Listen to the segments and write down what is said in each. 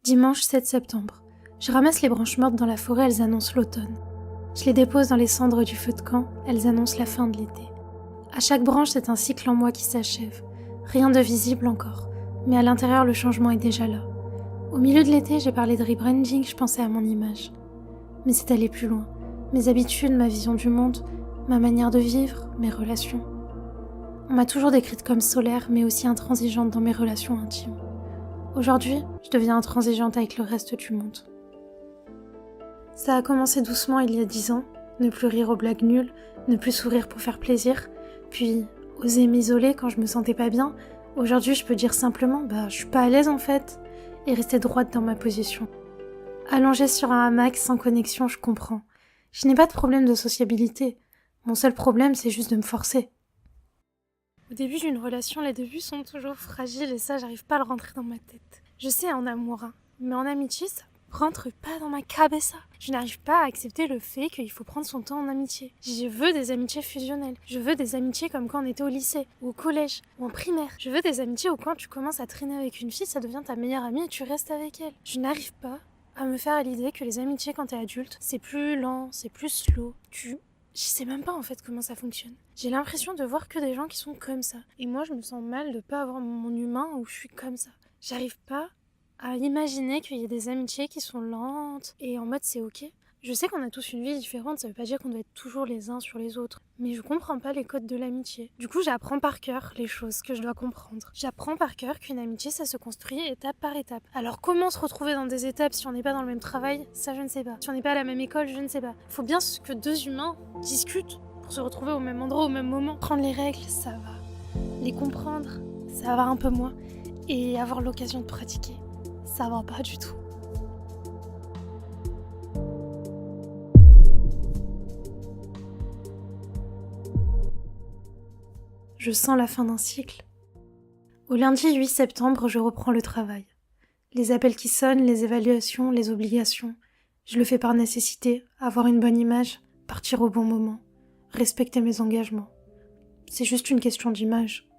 Dimanche 7 septembre. Je ramasse les branches mortes dans la forêt, elles annoncent l'automne. Je les dépose dans les cendres du feu de camp, elles annoncent la fin de l'été. À chaque branche, c'est un cycle en moi qui s'achève. Rien de visible encore, mais à l'intérieur, le changement est déjà là. Au milieu de l'été, j'ai parlé de rebranding, je pensais à mon image. Mais c'est allé plus loin. Mes habitudes, ma vision du monde, ma manière de vivre, mes relations. On m'a toujours décrite comme solaire, mais aussi intransigeante dans mes relations intimes. Aujourd'hui, je deviens intransigeante avec le reste du monde. Ça a commencé doucement il y a 10 ans, ne plus rire aux blagues nulles, ne plus sourire pour faire plaisir, puis oser m'isoler quand je me sentais pas bien. Aujourd'hui, je peux dire simplement « je suis pas à l'aise en fait » et rester droite dans ma position. Allongée sur un hamac sans connexion, je comprends. Je n'ai pas de problème de sociabilité. Mon seul problème, c'est juste de me forcer. Au début d'une relation, les débuts sont toujours fragiles et ça, j'arrive pas à le rentrer dans ma tête. Je sais en amour, mais en amitié, ça rentre pas dans ma cabeza. Je n'arrive pas à accepter le fait qu'il faut prendre son temps en amitié. Je veux des amitiés fusionnelles. Je veux des amitiés comme quand on était au lycée, ou au collège, ou en primaire. Je veux des amitiés où quand tu commences à traîner avec une fille, ça devient ta meilleure amie et tu restes avec elle. Je n'arrive pas à me faire à l'idée que les amitiés quand t'es adulte, c'est plus lent, c'est plus slow. Je sais même pas en fait comment ça fonctionne. J'ai l'impression de voir que des gens qui sont comme ça. Et moi je me sens mal de pas avoir mon humain où je suis comme ça. J'arrive pas à imaginer qu'il y ait des amitiés qui sont lentes et en mode c'est ok. Je sais qu'on a tous une vie différente, ça veut pas dire qu'on doit être toujours les uns sur les autres. Mais je comprends pas les codes de l'amitié. Du coup j'apprends par cœur les choses que je dois comprendre. J'apprends par cœur qu'une amitié ça se construit étape par étape. Alors comment se retrouver dans des étapes si on n'est pas dans le même travail, ça je ne sais pas. Si on n'est pas à la même école, je ne sais pas. Faut bien que deux humains discutent pour se retrouver au même endroit, au même moment. Prendre les règles, ça va. Les comprendre, ça va un peu moins. Et avoir l'occasion de pratiquer, ça va pas du tout. Je sens la fin d'un cycle. Au lundi 8 septembre, je reprends le travail. Les appels qui sonnent, les évaluations, les obligations. Je le fais par nécessité, avoir une bonne image, partir au bon moment, respecter mes engagements. C'est juste une question d'image.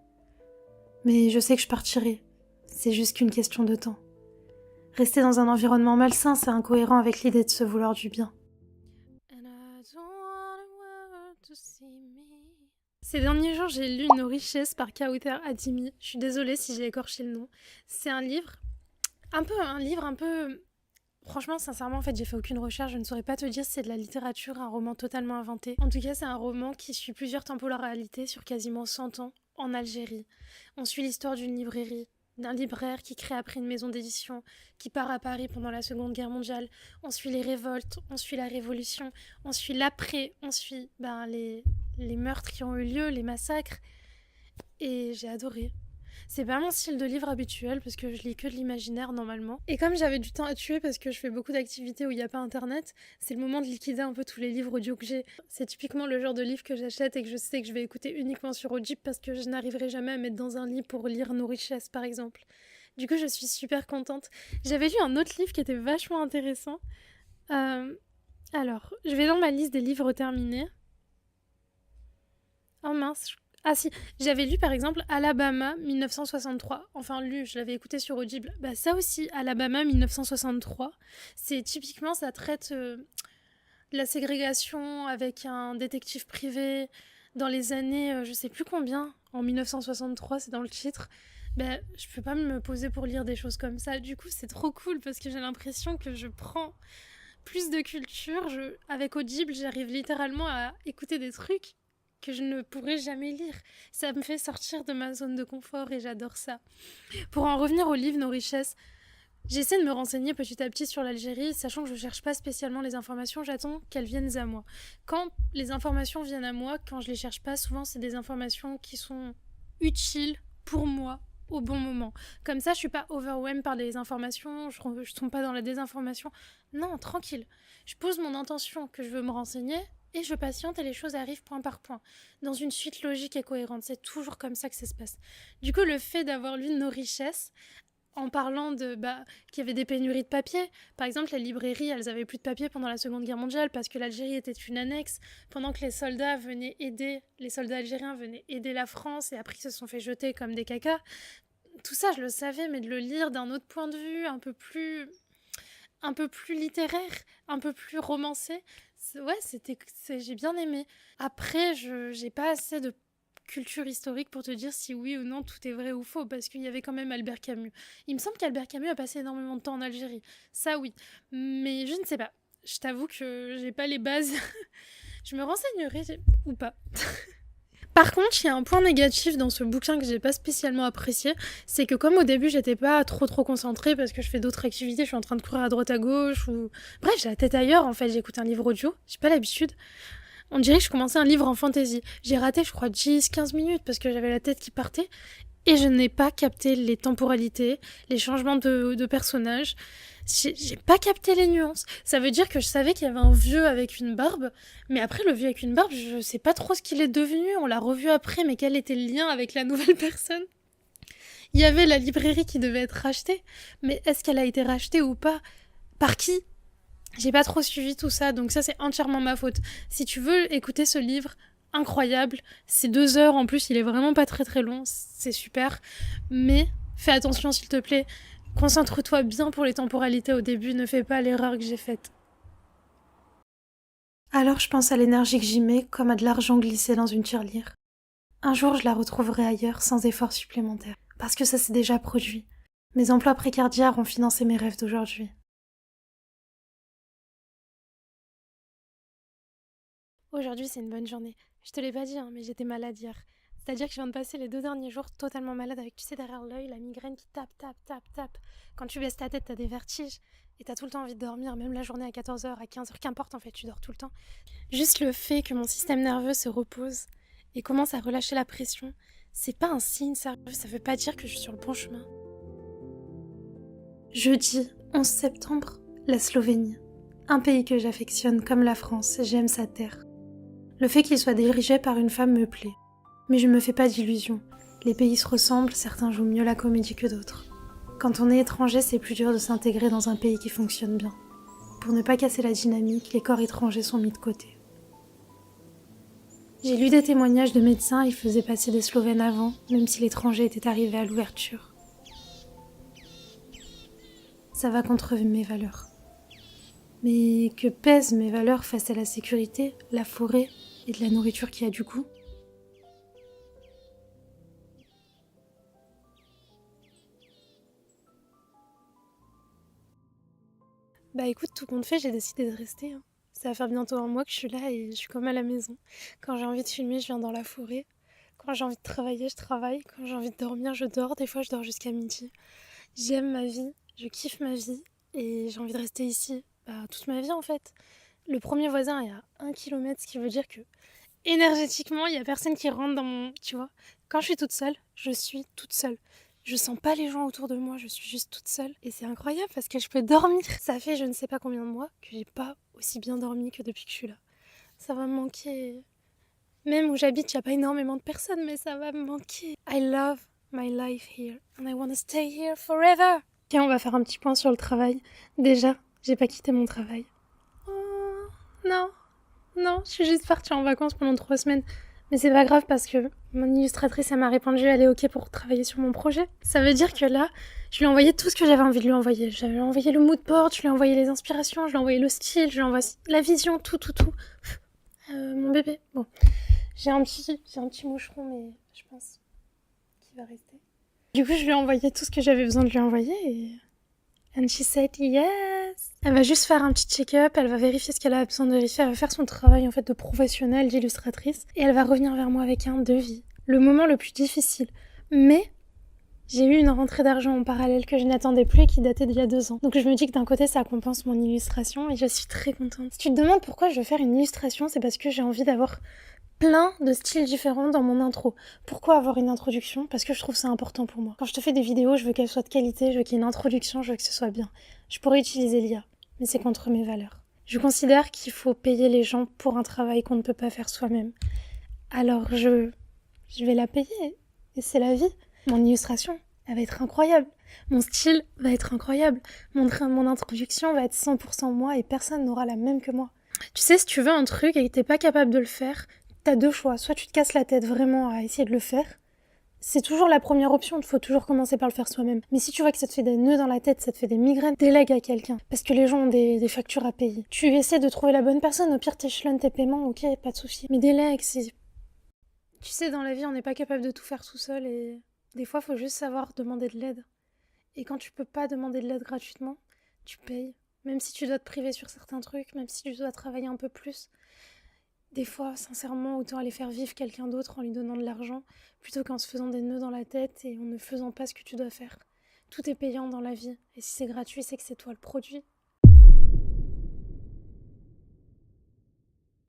Mais je sais que je partirai. C'est juste qu'une question de temps. Rester dans un environnement malsain, c'est incohérent avec l'idée de se vouloir du bien. Ces derniers jours, j'ai lu Nos richesses par Kawther Adimi. Je suis désolée si j'ai écorché le nom. C'est un livre un peu... Franchement, sincèrement, en fait, j'ai fait aucune recherche. Je ne saurais pas te dire si c'est de la littérature, un roman totalement inventé. En tout cas, c'est un roman qui suit plusieurs temporalités sur quasiment 100 ans en Algérie. On suit l'histoire d'une librairie, d'un libraire qui crée après une maison d'édition, qui part à Paris pendant la Seconde Guerre mondiale. On suit les révoltes, on suit la Révolution, on suit l'après, on suit les meurtres qui ont eu lieu, les massacres. Et j'ai adoré. C'est pas mon style de livre habituel parce que je lis que de l'imaginaire normalement. Et comme j'avais du temps à tuer parce que je fais beaucoup d'activités où il n'y a pas internet, c'est le moment de liquider un peu tous les livres audio que j'ai. C'est typiquement le genre de livre que j'achète et que je sais que je vais écouter uniquement sur Audible parce que je n'arriverai jamais à mettre dans un lit pour lire Nos richesses par exemple. Du coup je suis super contente. J'avais lu un autre livre qui était vachement intéressant. Alors, je vais dans ma liste des livres terminés. Oh mince, ah si, j'avais lu par exemple Alabama 1963. Enfin lu, je l'avais écouté sur Audible. Ça aussi, Alabama 1963. C'est typiquement, ça traite de la ségrégation avec un détective privé dans les années, je sais plus combien, en 1963, c'est dans le titre. Je peux pas me poser pour lire des choses comme ça. Du coup, c'est trop cool parce que j'ai l'impression que je prends plus de culture. Avec Audible, j'arrive littéralement à écouter des trucs que je ne pourrais jamais lire. Ça me fait sortir de ma zone de confort et j'adore ça. Pour en revenir au livre Nos richesses, j'essaie de me renseigner petit à petit sur l'Algérie, sachant que je ne cherche pas spécialement les informations, j'attends qu'elles viennent à moi. Quand les informations viennent à moi, quand je les cherche pas, souvent c'est des informations qui sont utiles pour moi au bon moment. Comme ça, je suis pas overwhelmed par les informations, je tombe pas dans la désinformation. Non, tranquille. Je pose mon intention que je veux me renseigner et je patiente et les choses arrivent point par point, dans une suite logique et cohérente. C'est toujours comme ça que ça se passe. Du coup, le fait d'avoir lu Nos richesses, en parlant qu'il y avait des pénuries de papier. Par exemple, les librairies, elles avaient plus de papier pendant la Seconde Guerre mondiale parce que l'Algérie était une annexe, pendant que les soldats algériens venaient aider la France et après ils se sont fait jeter comme des cacas. tout ça, je le savais, mais de le lire d'un autre point de vue, un peu plus littéraire, un peu plus romancé, ouais, j'ai bien aimé. Après, j'ai pas assez de culture historique pour te dire si oui ou non tout est vrai ou faux, parce qu'il y avait quand même Albert Camus. Il me semble qu'Albert Camus a passé énormément de temps en Algérie, ça oui, mais je ne sais pas. Je t'avoue que j'ai pas les bases. Je me renseignerai ou pas. Par contre, il y a un point négatif dans ce bouquin que j'ai pas spécialement apprécié, c'est que comme au début j'étais pas trop concentrée parce que je fais d'autres activités, je suis en train de courir à droite à gauche ou... Bref, j'ai la tête ailleurs en fait, j'écoute un livre audio, j'ai pas l'habitude. On dirait que je commençais un livre en fantasy. J'ai raté je crois 10-15 minutes parce que j'avais la tête qui partait et je n'ai pas capté les temporalités, les changements de personnages. J'ai pas capté les nuances. Ça veut dire que je savais qu'il y avait un vieux avec une barbe, mais après le vieux avec une barbe, je sais pas trop ce qu'il est devenu. On l'a revu après, mais quel était le lien avec la nouvelle personne? Il y avait la librairie qui devait être rachetée, mais est-ce qu'elle a été rachetée ou pas? Par qui? J'ai pas trop suivi tout ça, donc ça c'est entièrement ma faute. Si tu veux écouter ce livre, incroyable, c'est 2 heures en plus, il est vraiment pas très long, c'est super, mais fais attention s'il te plaît. Concentre-toi bien pour les temporalités au début, ne fais pas l'erreur que j'ai faite. Alors je pense à l'énergie que j'y mets comme à de l'argent glissé dans une tirelire. Un jour je la retrouverai ailleurs sans effort supplémentaire, parce que ça s'est déjà produit. Mes emplois précaires d'hier ont financé mes rêves d'aujourd'hui. Aujourd'hui c'est une bonne journée. Je te l'ai pas dit, mais j'étais malade hier. C'est-à-dire que je viens de passer les 2 derniers jours totalement malade avec, tu sais, derrière l'œil, la migraine qui tape. Quand tu baisses ta tête, t'as des vertiges et t'as tout le temps envie de dormir, même la journée à 14h, à 15h, qu'importe en fait, tu dors tout le temps. Juste le fait que mon système nerveux se repose et commence à relâcher la pression, c'est pas un signe sérieux, ça veut pas dire que je suis sur le bon chemin. Jeudi 11 septembre, la Slovénie. Un pays que j'affectionne comme la France, j'aime sa terre. Le fait qu'il soit dirigé par une femme me plaît. Mais je me fais pas d'illusions. Les pays se ressemblent, certains jouent mieux la comédie que d'autres. Quand on est étranger, c'est plus dur de s'intégrer dans un pays qui fonctionne bien. Pour ne pas casser la dynamique, les corps étrangers sont mis de côté. J'ai lu des témoignages de médecins, ils faisaient passer des Slovènes avant, même si l'étranger était arrivé à l'ouverture. Ça va contre mes valeurs. Mais que pèsent mes valeurs face à la sécurité, la forêt et de la nourriture qui a du goût? Bah écoute, tout compte fait, j'ai décidé de rester. Ça va faire bientôt 1 mois que je suis là et je suis comme à la maison. Quand j'ai envie de filmer, je viens dans la forêt. Quand j'ai envie de travailler, je travaille. Quand j'ai envie de dormir, je dors. Des fois, je dors jusqu'à midi. J'aime ma vie, je kiffe ma vie et j'ai envie de rester ici toute ma vie en fait. Le premier voisin est à 1 km, ce qui veut dire que énergétiquement, il n'y a personne qui rentre dans mon... Tu vois, quand je suis toute seule, je suis toute seule. Je sens pas les gens autour de moi, je suis juste toute seule. Et c'est incroyable parce que je peux dormir. Ça fait je ne sais pas combien de mois que j'ai pas aussi bien dormi que depuis que je suis là. Ça va me manquer. Même où j'habite, il n'y a pas énormément de personnes, mais ça va me manquer. I love my life here and I want to stay here forever. Ok, on va faire un petit point sur le travail. Déjà, j'ai pas quitté mon travail. Oh, non, je suis juste partie en vacances pendant 3 semaines. Mais c'est pas grave parce que mon illustratrice, elle m'a répondu, elle est ok pour travailler sur mon projet. Ça veut dire que là, je lui ai envoyé tout ce que j'avais envie de lui envoyer. J'avais envoyé le mood board, je lui ai envoyé les inspirations, je lui ai envoyé le style, je lui ai envoyé la vision, tout. Mon bébé, bon. J'ai un petit moucheron, mais je pense qu'il va rester. Du coup, je lui ai envoyé tout ce que j'avais besoin de lui envoyer et... And she said yes. Elle va juste faire un petit check-up, elle va vérifier ce qu'elle a besoin de vérifier, elle va faire son travail en fait de professionnelle, d'illustratrice, et elle va revenir vers moi avec un devis. Le moment le plus difficile. Mais j'ai eu une rentrée d'argent en parallèle que je n'attendais plus et qui datait d'il y a 2 ans. Donc je me dis que d'un côté ça compense mon illustration et je suis très contente. Si tu te demandes pourquoi je veux faire une illustration, c'est parce que j'ai envie d'avoir plein de styles différents dans mon intro. Pourquoi avoir une introduction? Parce que je trouve ça important pour moi. Quand je te fais des vidéos, je veux qu'elles soient de qualité, je veux qu'il y ait une introduction, je veux que ce soit bien. Je pourrais utiliser l'IA, mais c'est contre mes valeurs. Je considère qu'il faut payer les gens pour un travail qu'on ne peut pas faire soi-même. Alors je vais la payer, et c'est la vie. Mon illustration, elle va être incroyable. Mon style va être incroyable. Mon introduction va être 100% moi et personne n'aura la même que moi. Tu sais, si tu veux un truc et que t'es pas capable de le faire, t'as 2 choix. Soit tu te casses la tête vraiment à essayer de le faire, C'est toujours la première option, il faut toujours commencer par le faire soi-même. Mais si tu vois que ça te fait des nœuds dans la tête, ça te fait des migraines, délègue à quelqu'un. Parce que les gens ont des factures à payer. Tu essaies de trouver la bonne personne, au pire t'échelonnes tes paiements, ok, pas de souci. Mais délègue, c'est... Tu sais, dans la vie, on n'est pas capable de tout faire tout seul et des fois, il faut juste savoir demander de l'aide. Et quand tu peux pas demander de l'aide gratuitement, tu payes. Même si tu dois te priver sur certains trucs, même si tu dois travailler un peu plus. Des fois, sincèrement, autant aller faire vivre quelqu'un d'autre en lui donnant de l'argent, plutôt qu'en se faisant des nœuds dans la tête et en ne faisant pas ce que tu dois faire. Tout est payant dans la vie. Et si c'est gratuit, c'est que c'est toi le produit.